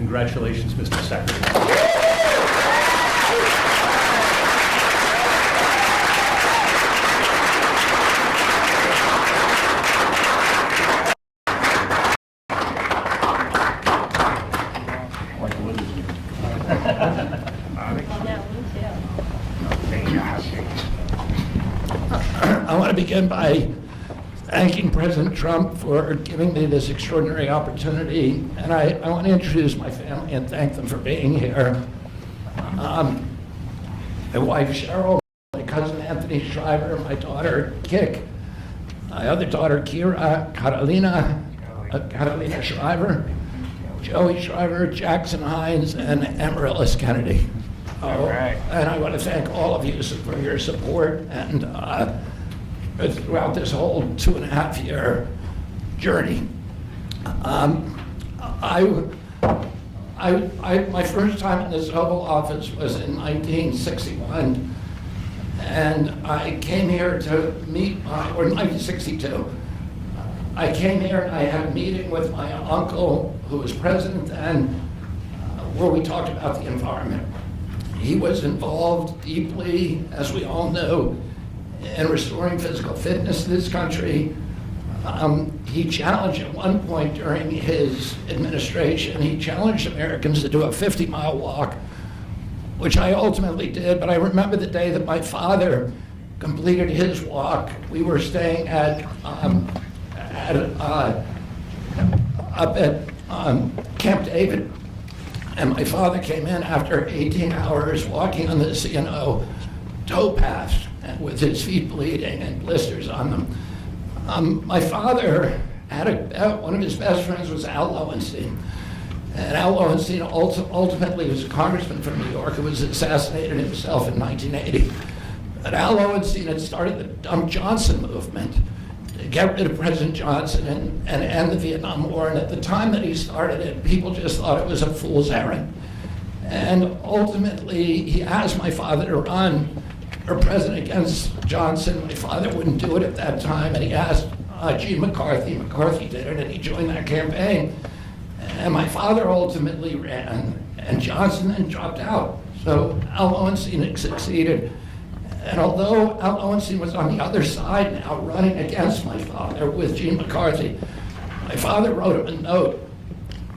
Congratulations, Mr. Secretary. I want to begin by thanking President Trump for giving me this extraordinary opportunity, and I want to introduce my family and thank them for being here. My wife Cheryl, my cousin Anthony Shriver, my daughter Kik, my other daughter Kira, Catalina Shriver, Joey Shriver, Jackson Hines, and Amaryllis Kennedy. All right. And I want to thank all of you for your support and throughout this whole 2.5-year journey. My first time in this Oval Office was in 1961, and I came here to meet or 1962. I came here and I had a meeting with my uncle, who was president then, where we talked about the environment. He was involved deeply, as we all know, in restoring physical fitness in this country. He challenged at one point during his administration, he challenged Americans to do a 50-mile walk, which I ultimately did, but I remember the day that my father completed his walk. We were staying up at Camp David, and my father came in after 18 hours walking on the C&O towpath with his feet bleeding and blisters on them. My father had one of his best friends was Al Lowenstein. And Al Lowenstein ultimately was a congressman from New York who was assassinated himself in 1980. But Al Lowenstein had started the Dump Johnson movement to get rid of President Johnson and end the Vietnam War. And at the time that he started it, people just thought it was a fool's errand. And ultimately, he asked my father to run for president against Johnson. My father wouldn't do it at that time, and he asked Gene McCarthy. McCarthy did it, and he joined that campaign. And my father ultimately ran, and Johnson then dropped out. So Al Lowenstein succeeded. And although Al Lowenstein was on the other side now, running against my father with Gene McCarthy, my father wrote him a note,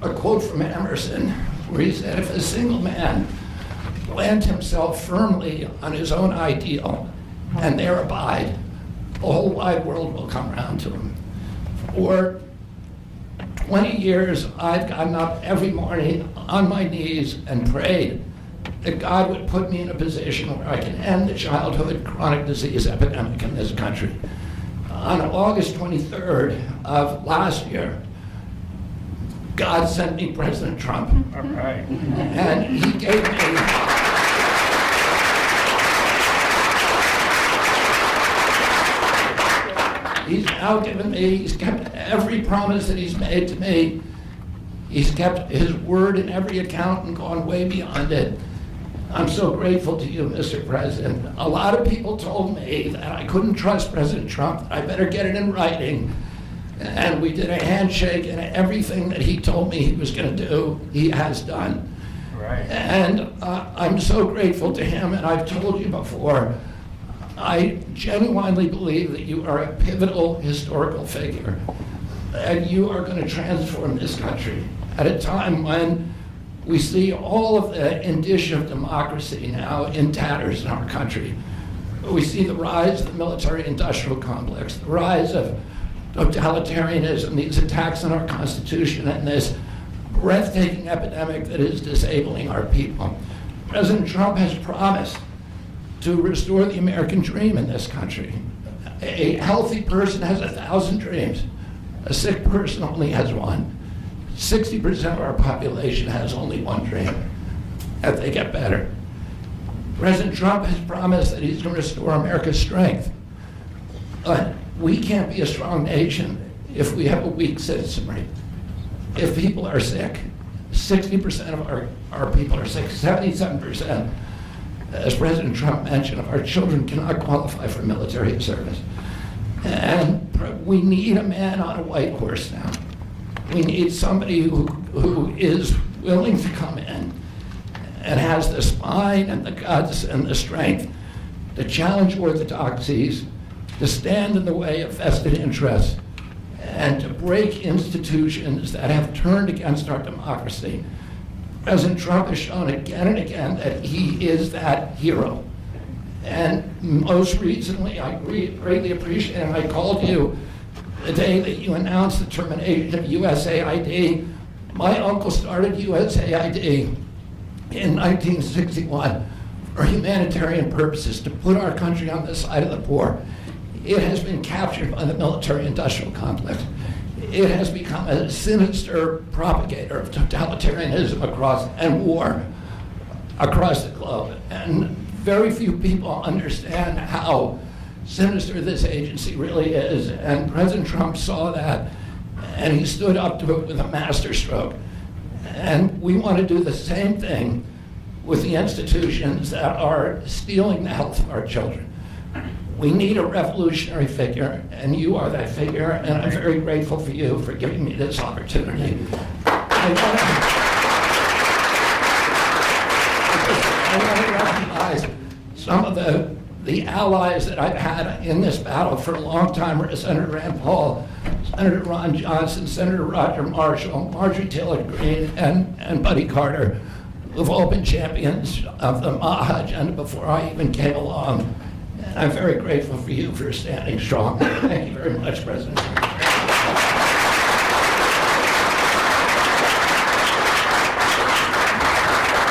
a quote from Emerson, where he said, if a single man plant himself firmly on his own ideal and there abide, the whole wide world will come around to him. For 20 years, I've gotten up every morning on my knees and prayed that God would put me in a position where I can end the childhood chronic disease epidemic in this country. On August 23rd of last year, God sent me President Trump. All right. And he gave me he's now given me, he's kept every promise that he's made to me. He's kept his word in every account and gone way beyond it. I'm so grateful to you, Mr. President. A lot of people told me that I couldn't trust President Trump. I better get it in writing. And we did a handshake, and everything that he told me he was going to do, he has done. Right. And I'm so grateful to him, and I've told you before, I genuinely believe that you are a pivotal historical figure, and you are going to transform this country at a time when we see all of the indicia of democracy now in tatters in our country. We see the rise of the military-industrial complex, the rise of totalitarianism, these attacks on our Constitution, and this breathtaking epidemic that is disabling our people. President Trump has promised to restore the American dream in this country. A healthy person has 1,000 dreams. A sick person only has one. 60% of our population has only one dream, that they get better. President Trump has promised that he's going to restore America's strength. But we can't be a strong nation if we have a weak citizenry. If people are sick, 60% of our people are sick, 77%, as President Trump mentioned, of our children cannot qualify for military service. And we need a man on a white horse now. We need somebody who is willing to come in and has the spine and the guts and the strength to challenge orthodoxies, to stand in the way of vested interests, and to break institutions that have turned against our democracy. President Trump has shown again and again that he is that hero. And most recently, I greatly appreciate, and I called you the day that you announced the termination of USAID. My uncle started USAID in 1961 for humanitarian purposes, to put our country on the side of the poor. It has been captured by the military-industrial complex. It has become a sinister propagator of totalitarianism and war across the globe. And very few people understand how sinister this agency really is. And President Trump saw that, and he stood up to it with a masterstroke. And we want to do the same thing with the institutions that are stealing the health of our children. We need a revolutionary figure, and you are that figure, and I'm very grateful for you for giving me this opportunity. I want to recognize some of the allies that I've had in this battle for a long time are Senator Rand Paul, Senator Ron Johnson, Senator Roger Marshall, Marjorie Taylor Greene, and Buddy Carter, who've all been champions of the MAHA agenda before I even came along. And I'm very grateful for you for standing strong. Thank you very much, President.